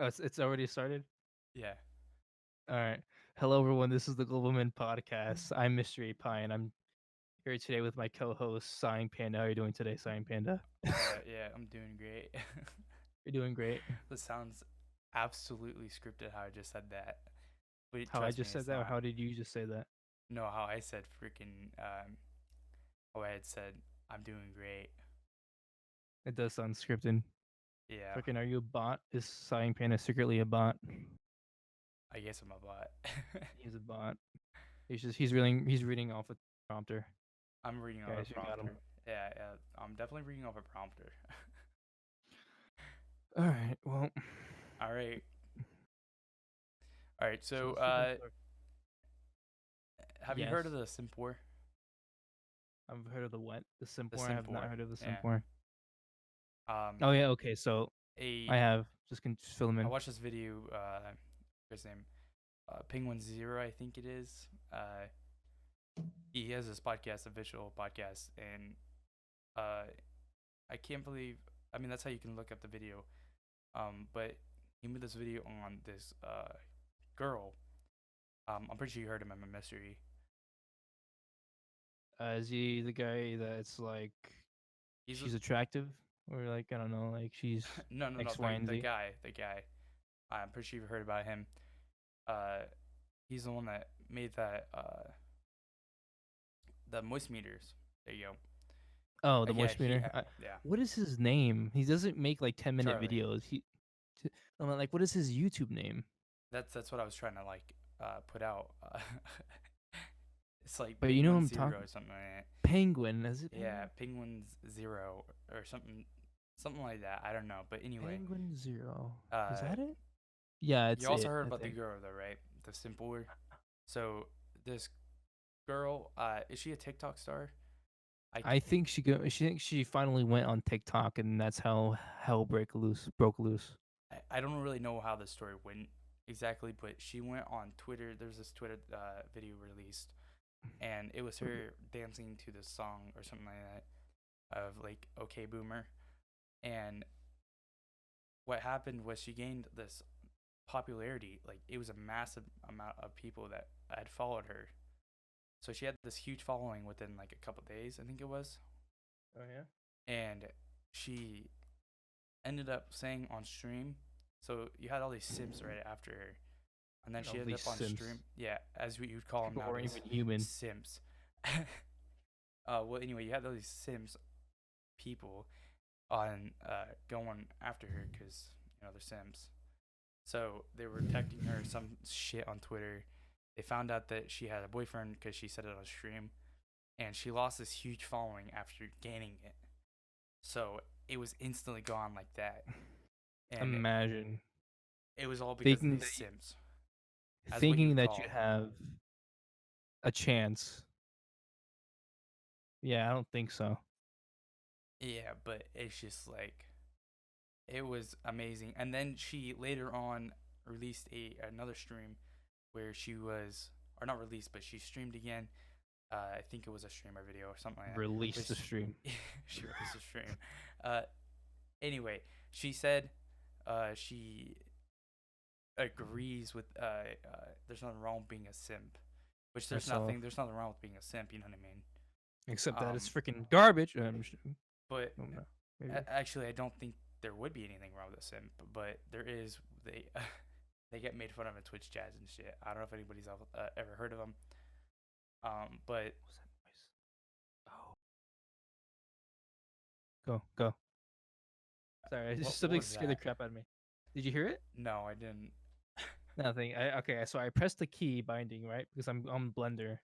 Oh, it's already started? Yeah. All right. Hello, everyone. This is the Global Men Podcast. I'm Mystery Pie, and I'm here today with my co-host, Sighing Panda. How are you doing today, Sighing Panda? Yeah, I'm doing great. You're doing great. This sounds absolutely scripted how I just said that. But How I trust me, just said it's that, or not. how did you just say that? No, how I said freaking, how I had said, I'm doing great. It does sound scripted. Yeah, Freaking, are you a bot? Is Sighing Panda secretly a bot? I guess I'm a bot. He's a bot. He's reading off a prompter. I'm reading off Guys, a you got him. prompter. Yeah, I'm definitely reading off a prompter. All right. Well, All right. All right. so So, let's freaking start. have you heard of Yes, the Simp War? I've heard of the what? The The Simpor. I Simp have not War. heard of the Yeah. Simpor. Um, Oh yeah. Okay. So I a have just fill them I in. watched this video. His name, Penguin Zero, I think it is. He has this podcast, official podcast, and uh, I can't believe. I mean, that's how you can look up the video. But he made this video on this girl. I'm pretty sure you heard him. I'm a mystery. Is he the guy that's like He's a, she's attractive or like I don't know, like she's no, X, Y, and the Z? guy, the guy. I'm pretty sure you've heard about him. Uh, he's the one that made that the moist meters. There you go. Oh, the Yeah, moist meter. yeah, What is his name? He doesn't make like 10-minute Charlie. videos. I'm like, what is his YouTube name? That's what I was trying to like put out. It's like But you know Penguin I'm Zero talking or something like that. Penguin. Is it Yeah, Penguin? Penguins Zero or something like that. I don't know, but anyway, Penguin Zero. Is uh, that it? Yeah, you it's also it. heard I about the think. girl though, right? The simpler. So this girl, is she a TikTok star? I I think she thinks she finally went on TikTok, and that's how hell broke loose. I don't really know how the story went exactly, but she went on Twitter. There's this Twitter video released, and it was her dancing to this song or something like that of like "Okay Boomer," and what happened was she gained this popularity. Like it was a massive amount of people that had followed her. So she had this huge following within like a couple days, I think it was, Oh yeah. and she ended up saying on stream. So you had all these simps right after her, and then she All ended these up on Sims. stream. Yeah, as we would call them People weren't nowadays, even human. simps. Well, anyway, you had all these sims people on going after her because they're sims. So they were texting her some shit on Twitter. They found out that she had a boyfriend because she said it on stream, and she lost this huge following after gaining it. So it was instantly gone like that, and Imagine it was all because of thinking these that Sims, as what you thinking would that you call them. have a chance. Yeah, I don't think so. Yeah, but it's just like it was amazing. And then she later on released a another stream where she was, or not released, but she streamed again. I think it was a streamer video or something like that. Release But the stream. she released a stream. Uh, anyway, she said she agrees with there's nothing wrong with being a simp, which I saw. there's nothing wrong with being a simp. You know what I mean? Except that it's Um, freaking garbage. but Oh, no, maybe. actually, I don't think there would be anything wrong with a simp, but there is. They they get made fun of in Twitch chats and shit. I don't know if anybody's ever heard of them. But What was that noise? Oh, go. Sorry, what something was scared the that? crap out of me. Did you hear it? No, I didn't. Nothing. Okay, so I pressed the key binding right because I'm on Blender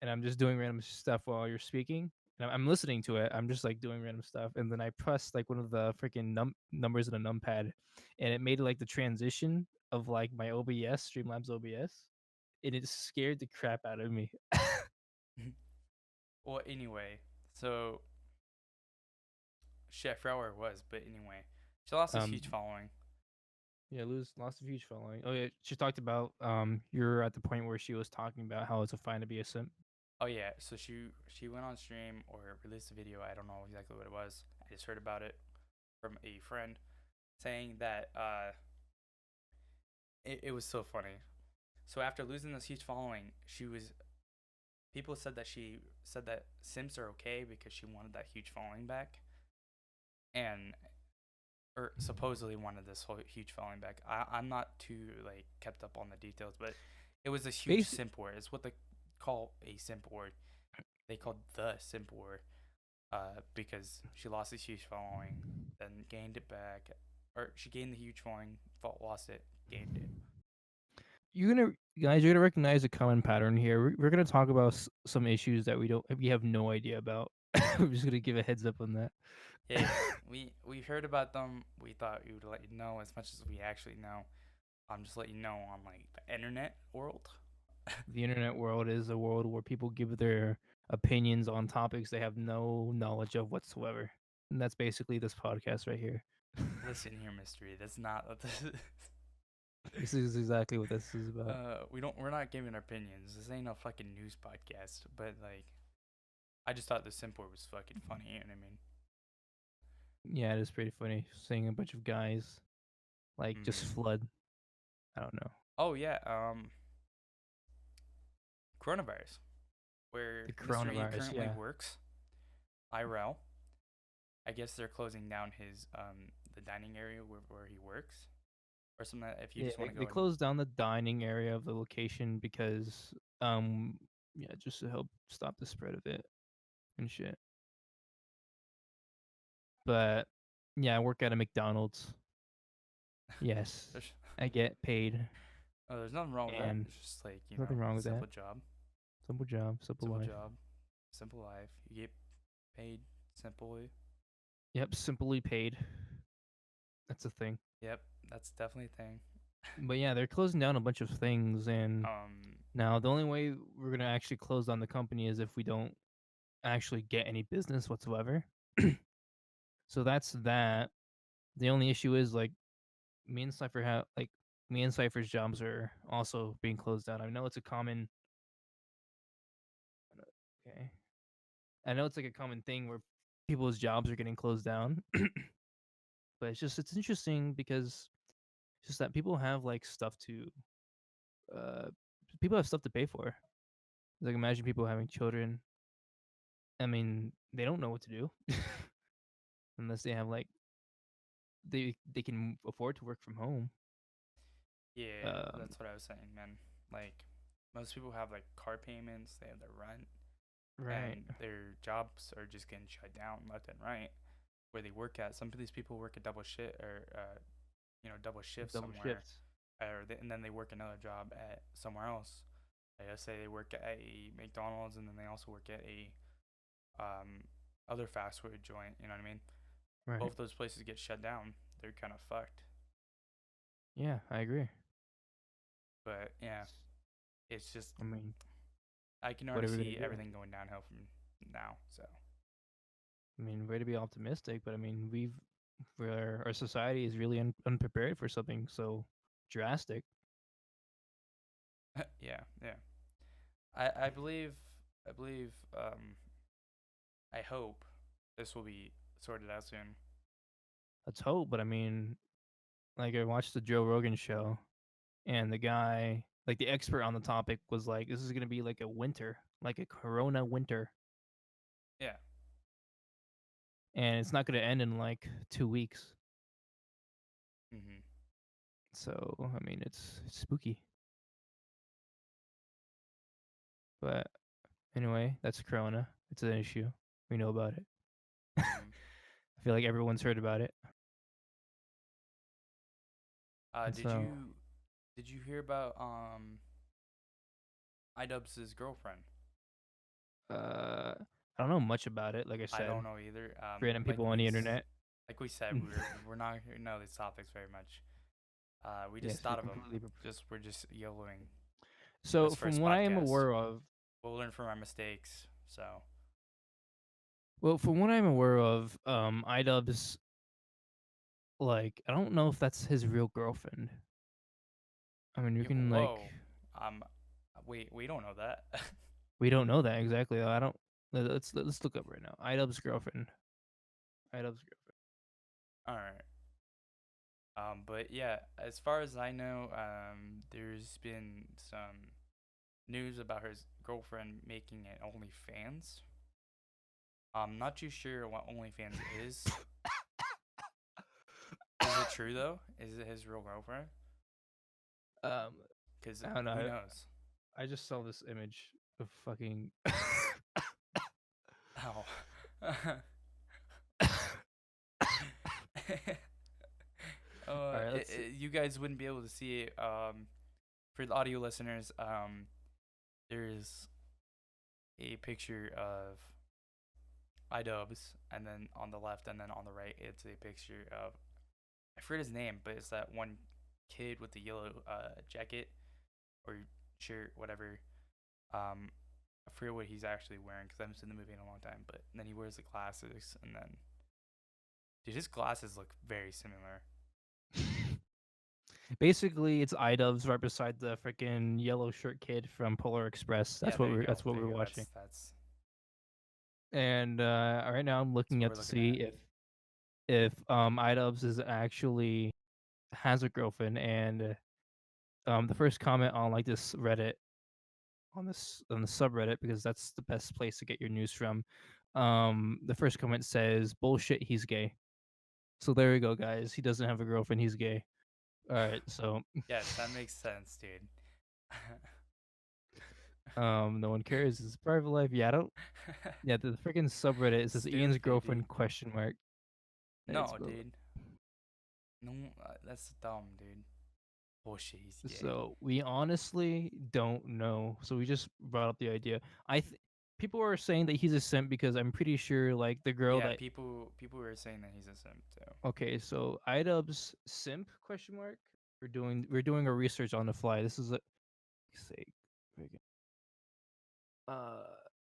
and I'm just doing random stuff while you're speaking. And I'm listening to it. I'm just like doing random stuff, and then I pressed like one of the freaking numbers in a numpad, and it made like the transition of like my OBS, Streamlabs OBS, and it scared the crap out of me. Well, anyway, so shit, I forgot where it was, but anyway, she lost this um, huge following. yeah, lose lost a huge following. Oh yeah, she talked about you're at the point where she was talking about how it's a fine to be a simp. Oh yeah, so she went on stream or released a video. I don't know exactly what it was. I just heard about it from a friend saying that it was so funny. So after losing this huge following, people said that she said that simps are okay because she wanted that huge following back, and or supposedly wanted this whole huge following back. I'm not too like kept up on the details, but it was a huge Basi- simp war. It's what they call a simp war. They called the simp war, because she lost this huge following, then gained it back, or she gained the huge following, lost it, gained it. you're gonna guys, you're gonna recognize a common pattern here. We're gonna talk about some issues that we have no idea about. We're just gonna give a heads up on that. Hey, we heard about them. We thought we would let you know as much as we actually know. I'm just letting you know on like the internet world. The internet world is a world where people give their opinions on topics they have no knowledge of whatsoever. And that's basically this podcast right here. Listen here, mystery. That's not what this is. This is exactly what this is about. We're not giving opinions. This ain't no fucking news podcast. But like, I just thought the simp was fucking funny. You know what I mean? Yeah, it is pretty funny seeing a bunch of guys like just Mhm. flood. I don't know. Oh yeah. Coronavirus, where The Mr. E coronavirus, currently yeah. works. IRL. I guess they're closing down his the dining area where he works, or something. If you Yeah, just want to they go and closed down the dining area of the location because yeah, just to help stop the spread of it and shit. But yeah, I work at a McDonald's. Yes. there's I get paid oh, there's nothing wrong with that. and It's just like there's nothing wrong with that. simple job, Simple job, simple simple life. job, simple life. You get paid simply. Yep, simply paid. That's a thing. Yep, that's definitely a thing. But yeah, they're closing down a bunch of things, and now the only way we're gonna actually close down the company is if we don't actually get any business whatsoever. So that's that. The only issue is like me and Cypher have like me and Cypher's jobs are also being closed down. I know it's a common okay. I know it's like a common thing where people's jobs are getting closed down. But it's interesting because it's just that people have like stuff to uh people have stuff to pay for. Like imagine people having children. I mean, they don't know what to do unless they have like they can afford to work from home. Yeah, Um, that's what I was saying, man. Like most people have like car payments, they have their rent, right. and their jobs are just getting shut down left and right where they work at. Some of these people work a double shift or double shift Double somewhere, shifts. and then they work another job at somewhere else. Like I say they work at a McDonald's and then they also work at a other fast food joint. You know what I mean? Right. Both those places get shut down. They're kind of fucked. Yeah, I agree. But yeah, it's just I mean, I can what already are we gonna see do? everything going downhill from now. So I mean, way to be optimistic, but I mean, our society is really unprepared for something so drastic. yeah, yeah. I believe I hope this will be sorted out soon. Let's hope, but I mean, like I watched the Joe Rogan show, and the guy, like the expert on the topic, was like, "This is gonna be like a winter, like a Corona winter, Yeah. and it's not gonna end in like 2 weeks." Mhm. So I mean, it's spooky. But anyway, that's Corona. It's an issue. We know about it. Mhm. I feel like everyone's heard about it. And Did so, you hear about iDubbbz's girlfriend? I don't know much about it. Like I I said, don't know either. random people on the internet. Like we said, we're not gonna know these topics very much. We just Yes, you're thought of them. completely. We're just YOLOing So, this from first what I am podcast. aware of, We'll learn from our mistakes. So Idubbbz, like, I don't know if that's his real girlfriend. I mean, you can like, whoa, um, we don't know that. we don't know that exactly. I don't. Let's look up right now. Idubbbz girlfriend. Idubbbz girlfriend. All right. But yeah, as far as I know, there's been some news about his girlfriend making an OnlyFans. I'm not too sure what OnlyFans is. Is it true though? Is it his real girlfriend? Um, Because I don't who know. knows? I just saw this image of fucking. Oh. All right, let's see. You guys wouldn't be able to see it. For the audio listeners, there's a picture of iDubbbz, and then on the left, and then on the right, it's a picture of, I forget his name, but it's that one kid with the yellow jacket or shirt, whatever. I forget what he's actually wearing because I haven't seen the movie in a long time. But then he wears the glasses, and then, dude, his glasses look very similar. Basically, it's iDubbbz right beside the freaking yellow shirt kid from Polar Express. Yeah, That's there you go. That's what There we're you go. watching. That's And right now, I'm that's looking what up we're to looking see at. if iDubbbz is actually has a girlfriend. And the first comment on like this Reddit on the subreddit, because that's the best place to get your news from. The first comment says, "Bullshit, he's gay." So there we go, guys. He doesn't have a girlfriend. He's gay. All right. So Yes, that makes sense, dude. no one cares. It's private life. Yeah, I don't. Yeah, the freaking subreddit, it says Ian's Stupid, dude. girlfriend question mark. It's No, dude. No, that's dumb, dude. Bullshit, he's gay. so we honestly don't know. So we just brought up the idea. People are saying that he's a simp because I'm pretty sure like the girl Yeah, that people were saying that he's a simp too. okay, so iDubbbz simp question mark. We're doing a research on the fly. This is a sake. Uh,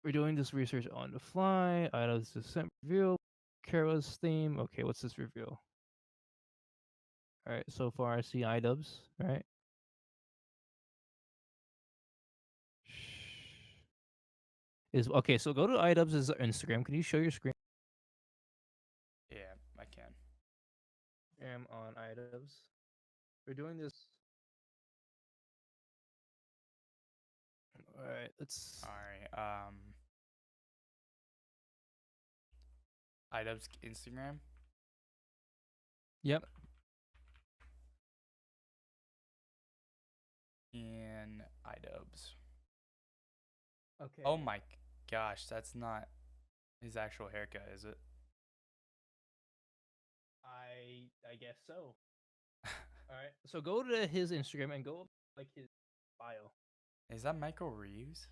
we're doing this research on the fly. iDubbbz is simp reveal. Kara's theme. Okay, what's this reveal? All right, so far I see iDubbbz. Right. Is okay. So go to iDubbbz's Instagram. Can you show your screen? Yeah, I can. Am on iDubbbz. We're doing this. All right. Let's. All right. iDubbbz Instagram. Yep. And iDubbbz. Okay. Oh my gosh, that's not his actual haircut, is it? I guess so. All right. So go to his Instagram and go like his bio. Is that Michael Reeves?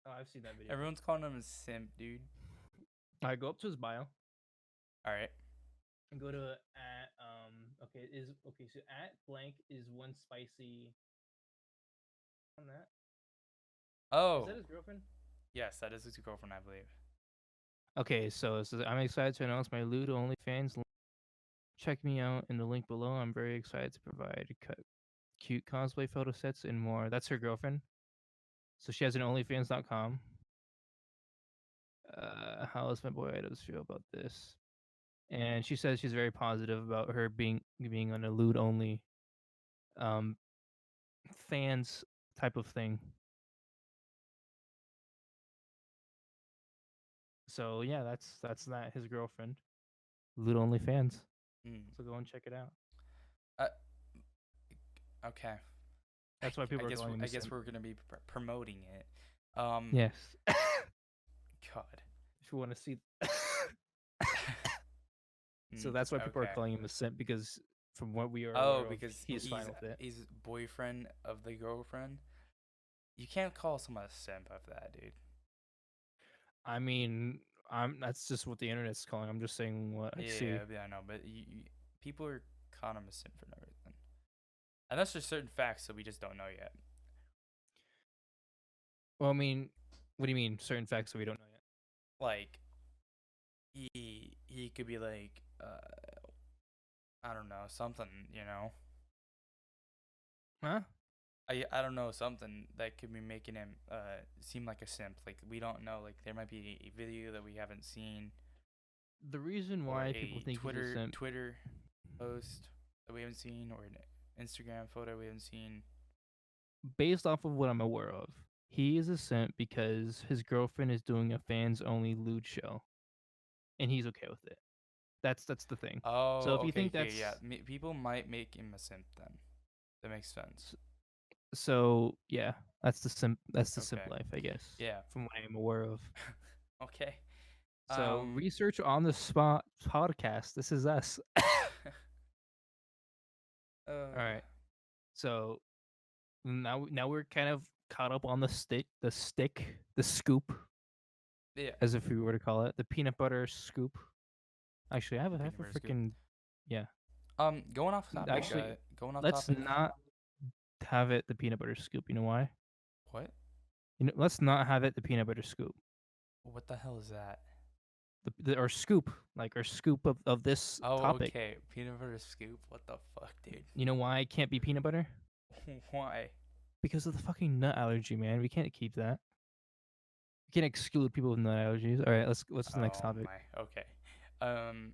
Oh, I've seen that video. Everyone's calling him a simp, dude. All right, go up to his bio All right. and go to at okay is okay so at blank is one spicy on that. Oh, Is that his girlfriend? yes, that is his girlfriend, I believe. Okay, so it says, I'm excited to announce my Lude OnlyFans. Check me out in the link below. I'm very excited to provide cute cosplay photo sets and more. That's her girlfriend. So she has an OnlyFans.com. How does my boy iDubbbz feel about this? And she says she's very positive about her being on a lewd only um fans type of thing. So yeah, that's that his girlfriend. Lewd only fans. Mm. So go and check it out. Uh, okay. That's why people are calling him I a guess simp. we're gonna be promoting it. Yes. God. If you want to see. So that's why people are Okay. calling him a simp, because from what we are Oh, aware of, because he's fine with it. he's boyfriend of the girlfriend. You can't call someone a simp of that, dude. I mean, that's just what the internet's calling. I'm just saying what I see. Yeah, I know, but people are calling him a simp for no reason. And that's just certain facts that we just don't know yet. Well, I mean, what do you mean certain facts that we don't know yet? Like, he could be like, I don't know, something, you know. Huh? I don't know, something that could be making him seem like a simp. Like, we don't know. Like, there might be a video that we haven't seen The reason or why people a think he's a simp, Twitter post that we haven't seen, or an Instagram photo we haven't seen? based off of what I'm aware of, he is a simp because his girlfriend is doing a fans only lewd show, and he's okay with it. That's the thing. So if Oh, you okay, think okay, yeah. that's People might make him a simp then. That makes sense. so, yeah, that's the simp Okay. life, I guess, Yeah. from what I'm aware of. Okay. So Um. research on the spot podcast. This is us. All uh. right. So now we're kind of caught up on the scoop, Yeah. as if we were to call it, the peanut butter scoop. Actually, I have Peanut a butter scoop. freaking yeah. Going off topic. Actually, Going off let's topic. not have it the peanut butter scoop. You know why? What? Let's not have it the peanut butter scoop. What the hell is that? Or scoop, like our scoop of this Oh, topic. okay. Peanut butter scoop. What the fuck, dude? You know why it can't be peanut butter? Why? Because of the fucking nut allergy, man. We can't keep that. We can't exclude people with nut allergies. All right, what's the next Oh topic? my. Okay. Um.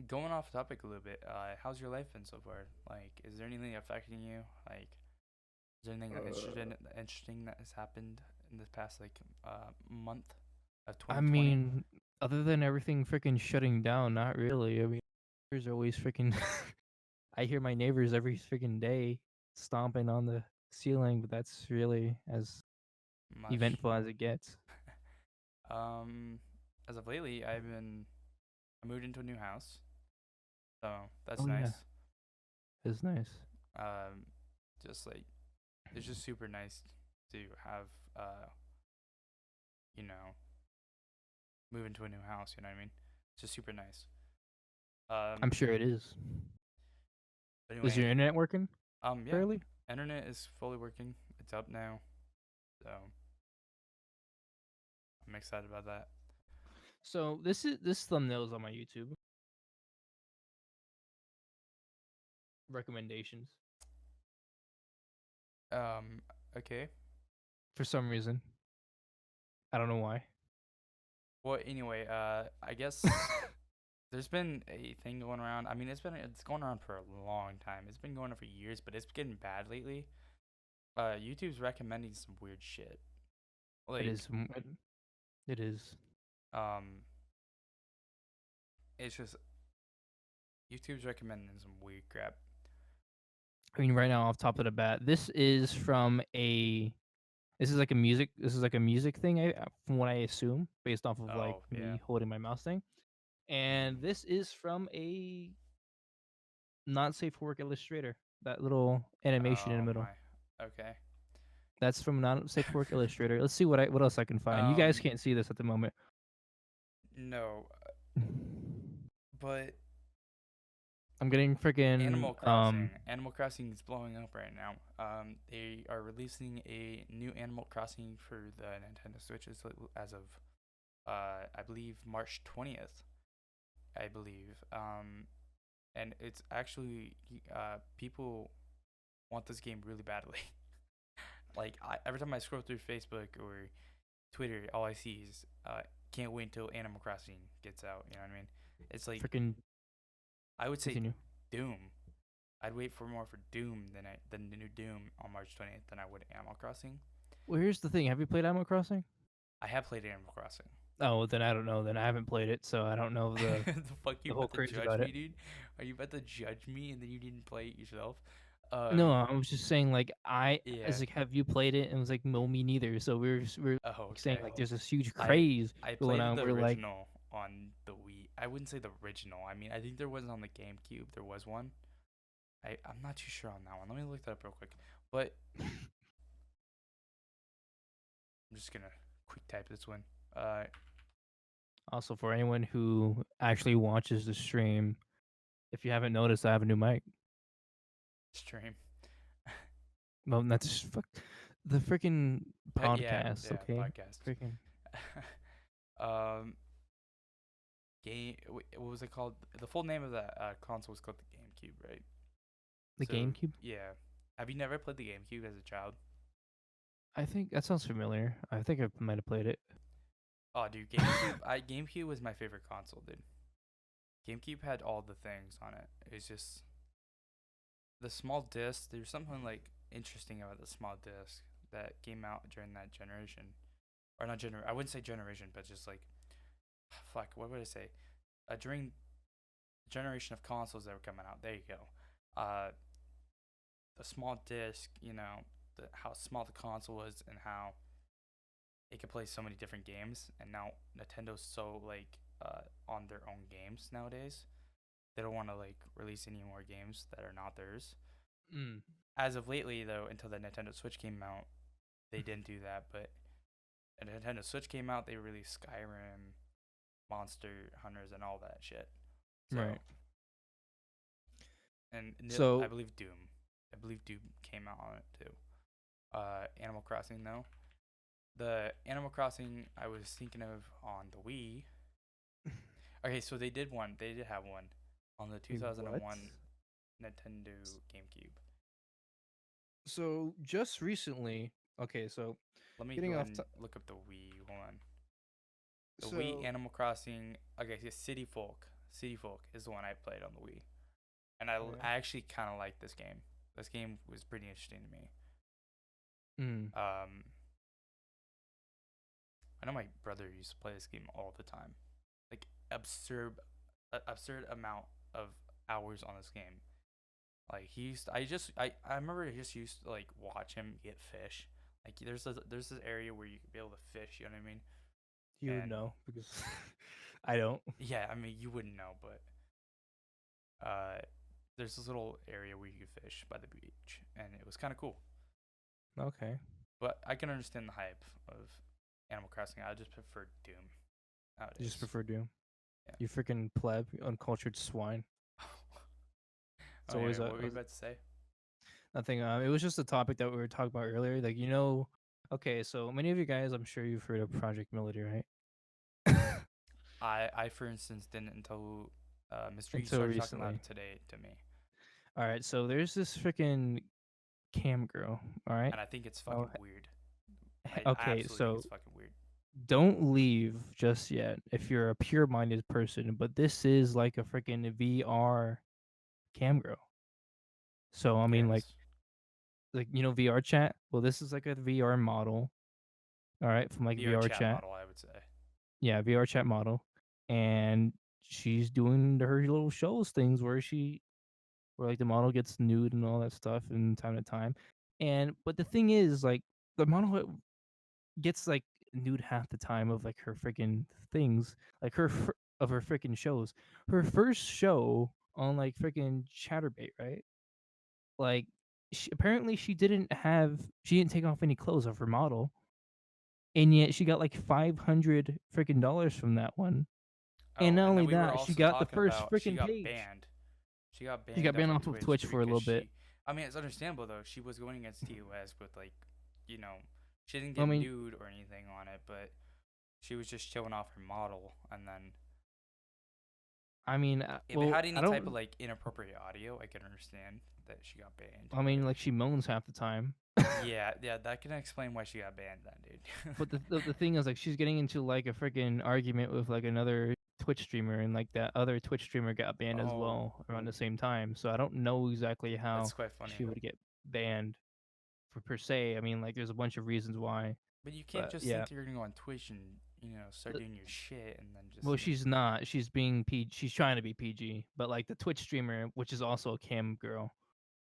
Going off topic a little bit. How's your life been so far? Like, is there anything affecting you? Like, is there anything interesting that has happened in this past like month of I 2020? mean, other than everything freaking shutting down, not really. I mean, there's always freaking. I hear my neighbors every freaking day stomping on the ceiling, but that's really as Much. eventful as it gets. Um, as of lately, I moved into a new house, so that's Oh yeah, nice. it's nice. Um, just like it's just super nice to have you know, move into a new house. You know what I mean? It's just super nice. I'm sure it is. But Is your anyway, internet working yeah, fairly? internet is fully working. It's up now, so I'm excited about that. So this thumbnail is on my YouTube recommendations Um, okay. for some reason. I don't know why. Well, anyway, I guess there's been a thing going around. I mean, it's going around for a long time. It's been going on for years, but it's getting bad lately. YouTube's recommending some weird shit. It Like, is. It is. um, it's just YouTube's recommending some weird crap. I mean, right now, off top of the bat, this is from a. This is like a music. This is like a music thing. From what I assume, based off of like Oh yeah. me holding my mouse thing, and this is from a not safe for work illustrator. That little animation in the Oh middle. my. Okay. That's from not safe for work illustrator. Let's see what else I can find. You guys Um, can't see this at the moment. no, but I'm getting freaking Animal Crossing. Animal Crossing is blowing up right now. They are releasing a new Animal Crossing for the Nintendo Switch as of, I believe March 20th. I believe. And it's actually people want this game really badly. Like every time I scroll through Facebook or Twitter, all I see is can't wait until Animal Crossing gets out. You know what I mean? It's like freaking I would say continue. Doom. I'd wait for more for Doom than the new Doom on March 20th than I would Animal Crossing. Well, here's the thing. Have you played Animal Crossing? I have played Animal Crossing. Oh, then I don't know. Then I haven't played it, so I don't know The fuck you the whole about to craze judge about me, it. dude? Are you about to judge me and then you didn't play it yourself? No, I was just saying like I Yeah. as like have you played it? And it was like no, me neither. So we're Oh, saying okay. like there's this huge I craze I going played on. the We're like original on the Wii. I wouldn't say the original. I mean, I think there was on the GameCube. There was one. I'm not too sure on that one. Let me look that up real quick. But I'm just gonna quick type this one. also for anyone who actually watches the stream, if you haven't noticed, I have a new mic. Stream. Well, that's fuck the freaking Yeah, podcast. yeah, Okay, podcast. freaking um, what was it called? The full name of that console was called the GameCube, right? the So GameCube. yeah, have you never played the GameCube as a child? I think that sounds familiar. I think I might have played it. Oh, dude, GameCube was my favorite console, dude. GameCube had all the things on it. It was just the small disc. There's something like interesting about the small disc that came out during that generation, or not gener. I wouldn't say generation, but just like, fuck. What would I say? During the generation of consoles that were coming out. There you go. The small disc. How small the console was and how it could play so many different games. And now Nintendo's so like on their own games nowadays. They don't want to like release any more games that are not theirs. Mm. As of lately, though, until the Nintendo Switch came out, they didn't do that. But when the Nintendo Switch came out, they released Skyrim, Monster Hunters, and all that shit. So, Right. and I So believe Doom. I believe Doom came out on it too. Animal Crossing though. The Animal Crossing I was thinking of on the Wii. Okay, so they did one. They did have one on the wait, what? 2001 Nintendo GameCube. So just recently, okay, so Let me getting go ahead off. and look up the Wii. Hold on. The Wii So Animal Crossing. Okay, so City Folk. City Folk is the one I played on the Wii, and okay. I actually kind of like this game. This game was pretty interesting to me. Mm. Um, I know my brother used to play this game all the time, like absurd amount of hours on this game. Like he used, I remember I just used to like watch him get fish. Like there's this area where you could be able to fish. You know what I mean? You would And know because I don't. yeah, I mean you wouldn't know, but uh, there's this little area where you could fish by the beach, and it was kind of cool. Okay. But I can understand the hype of Animal Crossing. I just prefer Doom You just nowadays. prefer Doom. Yeah. You freaking pleb, you uncultured swine. It's Oh yeah, always what were you about to say? nothing. It was just a topic that we were talking about earlier. Like okay, so many of you guys, I'm sure you've heard of Project Melody, right? I for instance didn't until Mr. E Until started talking about recently. it today to me, All right, so there's this freaking cam girl. All right. and I think it's Oh, fucking weird. I okay. absolutely think So it's fucking weird. don't leave just yet if you're a pure-minded person. But this is like a freaking VR cam girl. So I mean, Yes. like VR chat. Well, this is like a VR model. All right, from like VR VR chat chat. model, I would say. Yeah, VR chat model, and she's doing her little shows things where like the model gets nude and all that stuff in time to time. And but the thing is, like the model gets like nude half the time of like her freaking things, like of her freaking shows. Her first show on like freaking ChatterBait, right? Like apparently she didn't take off any clothes of her model, and yet she got like $500 from that one. And Oh, not and then only we were that, she also got the talking first about she freaking got page. banned. She got She got banned off banned of off of Twitch Twitch for a because little bit. she. I mean, it's understandable though. She was going against TOS with like, you know, she didn't I get mean, nude or anything on it, but she was just showing off her model. And then if it well, had I any type of don't. like inappropriate audio, I can understand that she got banned. I But mean, like she moans half the time. yeah, that can explain why she got banned, then, dude. But the thing is, like, she's getting into like a freaking argument with like another Twitch streamer, and like that other Twitch streamer got banned as Oh, well around the same time. So I don't know exactly that's how quite funny. she would get banned for per se. I mean, like, there's a bunch of reasons why, But you can't but just yeah. think you're gonna go on Twitch and start doing your shit and then just Well, she's not. She's being She's trying to be PG, but like the Twitch streamer, which is also a cam girl,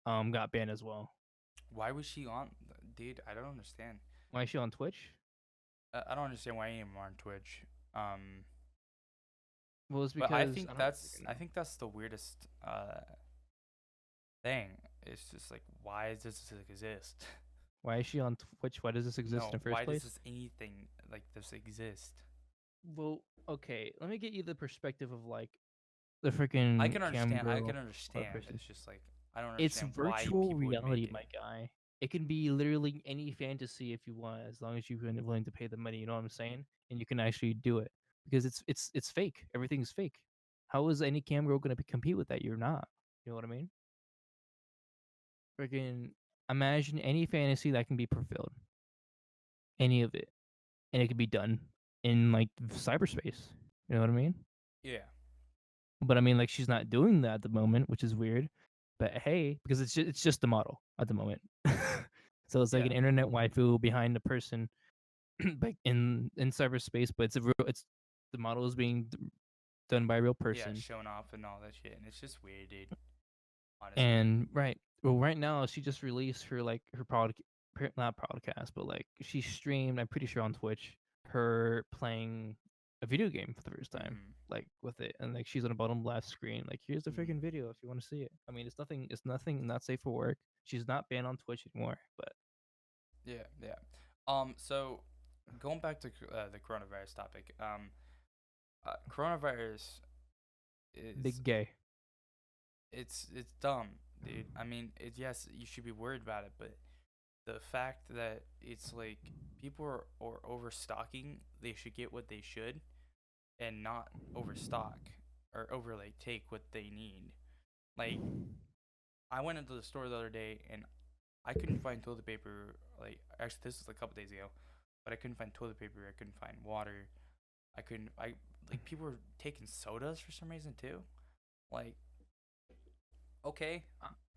got banned as well. Why was she on? Dude, I don't understand. Why is she on Twitch? I don't understand why anyone on Twitch. Um, Well, it's but because I don't freaking I know. think that's the weirdest thing. It's just like why does this exist? Why is she on Twitch? Why does this exist in No, the first why does place? this anything like this exist? Well, okay, let me get you the perspective of like the freaking cam I can girl understand. person. It's just like I don't It's understand why virtual people would make reality, it. my guy. It can be literally any fantasy if you want, as long as you're willing to pay the money. You know what I'm saying? And you can actually do it because it's fake. Everything's fake. How is any cam girl gonna compete with that? You're not. You know what I mean? Freaking imagine any fantasy that can be fulfilled, any of it, and it can be done. in like cyberspace. You know what I mean? Yeah. But I mean, like she's not doing that at the moment, which is weird. But hey, because it's just the model at the moment. So it's like Yeah. an internet waifu behind the person, like in cyberspace, but it's the model is being done by a real Yeah, person. showing off and all that shit, and it's just weird, dude. Honestly. And right, well, right now she just released her like her product, not podcast, but like she streamed. I'm pretty sure on Twitch, her playing a video game for the first time, Mhm. like with it, and like she's on the bottom left screen, like here's the freaking Mhm. video if you want to see it. I mean, it's nothing, not safe for work. She's not banned on Twitch anymore, but Yeah. Yeah. So going back to the coronavirus topic. Coronavirus is big gay. it's dumb, dude. I mean, yes, you should be worried about it, but the fact that it's like people are overstocking, they should get what they should, and not overstock or over like take what they need. Like I went into the store the other day and I couldn't find toilet paper. Like actually, this was a couple days ago, but I couldn't find toilet paper. I couldn't find water. I couldn't. I like people were taking sodas for some reason too. Like okay,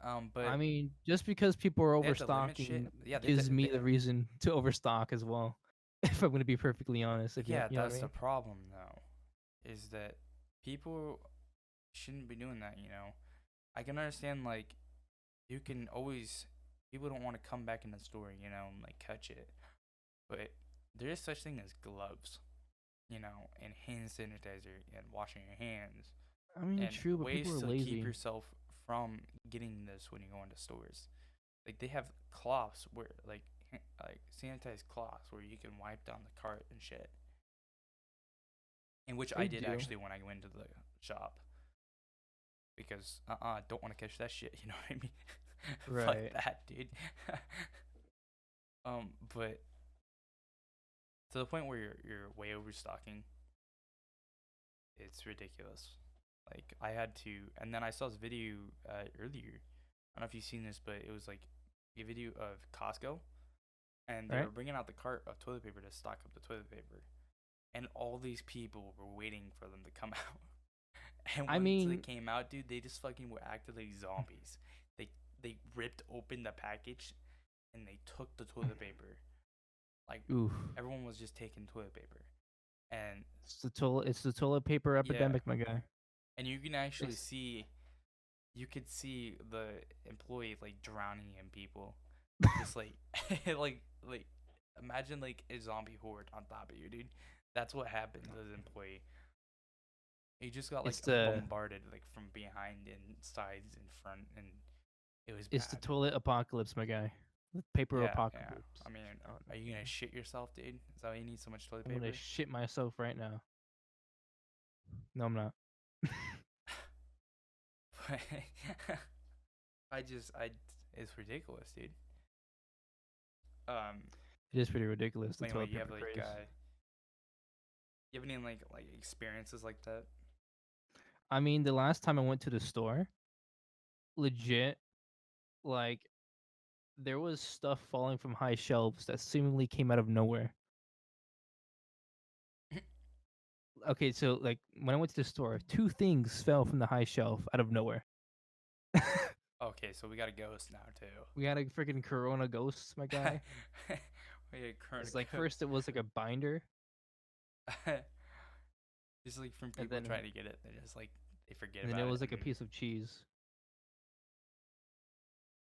I but mean, just because people are they had to limit shit. overstocking Yeah, gives me the reason to overstock as well. If I'm gonna be perfectly honest, if yeah, you know what I that's the mean. problem though, is that people shouldn't be doing that. I can understand like you can always people don't want to come back in the store, and like catch it, but there is such thing as gloves, and hand sanitizer and washing your hands I mean, and true, but people ways are to keep lazy. yourself from getting this when you go into stores. Like they have cloths where like sanitized cloths where you can wipe down the cart and shit. In which I They did do. actually when I went to the shop because I don't want to catch that shit. You know what I mean? Fuck Right. that, dude. But to the point where you're way overstocking, it's ridiculous. Like I had to, and then I saw this video earlier. I don't know if you've seen this, but it was like a video of Costco, and they Right? were bringing out the cart of toilet paper to stock up the toilet paper, and all these people were waiting for them to come out. And I once they mean, came out, dude, they just fucking were acting like zombies. They ripped open the package and they took the toilet paper. Like oof. everyone was just taking toilet paper. And It's the toilet paper yeah, epidemic, my guy. and you can actually It's see you could see the employee like drowning in people. Just like like imagine like a zombie horde on top of you, dude. That's what happened to the employee. He just got it's like the bombarded like from behind and sides and front, and it was it's the bad. toilet apocalypse, my guy. The paper Yeah, yeah. apocalypse. I mean, Oh, are you gonna shit yourself, dude? Is that why you need so much toilet I'm gonna paper? shit myself right now. No, I'm not. I it's ridiculous, dude. Um. It is pretty ridiculous, the Anyway, toilet paper craze. you have any like experiences like that? I mean, the last time I went to the store, legit, like there was stuff falling from high shelves that seemingly came out of nowhere. Okay, so like when I went to the store, two things fell from the high shelf out of nowhere. Okay, so we got a ghost now too. We had a freaking Corona ghost, my guy. We got a current It's like ghost. first it was like a binder, Just like from and people then trying to get it, they just like they forget and then about it it was like a and piece of cheese.